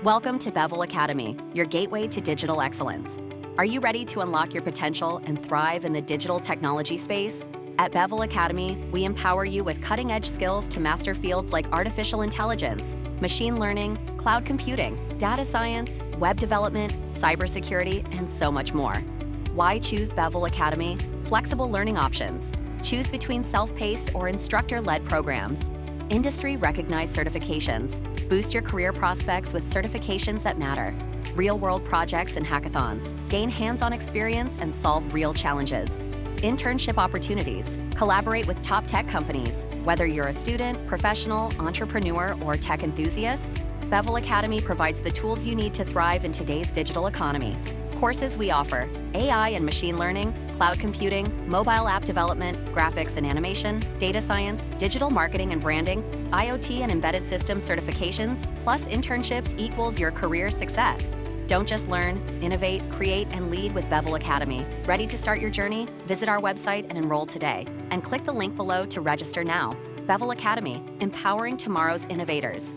Welcome to Bevel Academy, your gateway to digital excellence. Are you ready to unlock your potential and thrive in the digital technology space? At Bevel Academy, we empower you with cutting-edge skills to master fields like artificial intelligence, machine learning, cloud computing, data science, web development, cybersecurity, and so much more. Why choose Bevel Academy? Flexible learning options. Choose between self-paced or instructor-led programs. Industry-recognized certifications. Boost your career prospects with certifications that matter. Real-world projects and hackathons. Gain hands-on experience and solve real challenges. Internship opportunities. Collaborate with top tech companies. Whether you're a student, professional, entrepreneur, or tech enthusiast, Bevel Academy provides the tools you need to thrive in today's digital economy. Courses we offer: AI and machine learning, cloud computing, mobile app development, graphics and animation, data science, digital marketing and branding, IoT and embedded system certifications, plus internships equals your career success. Don't just learn, innovate, create, and lead with Bevel Academy. Ready to start your journey? Visit our website and enroll today. And click the link below to register now. Bevel Academy, empowering tomorrow's innovators.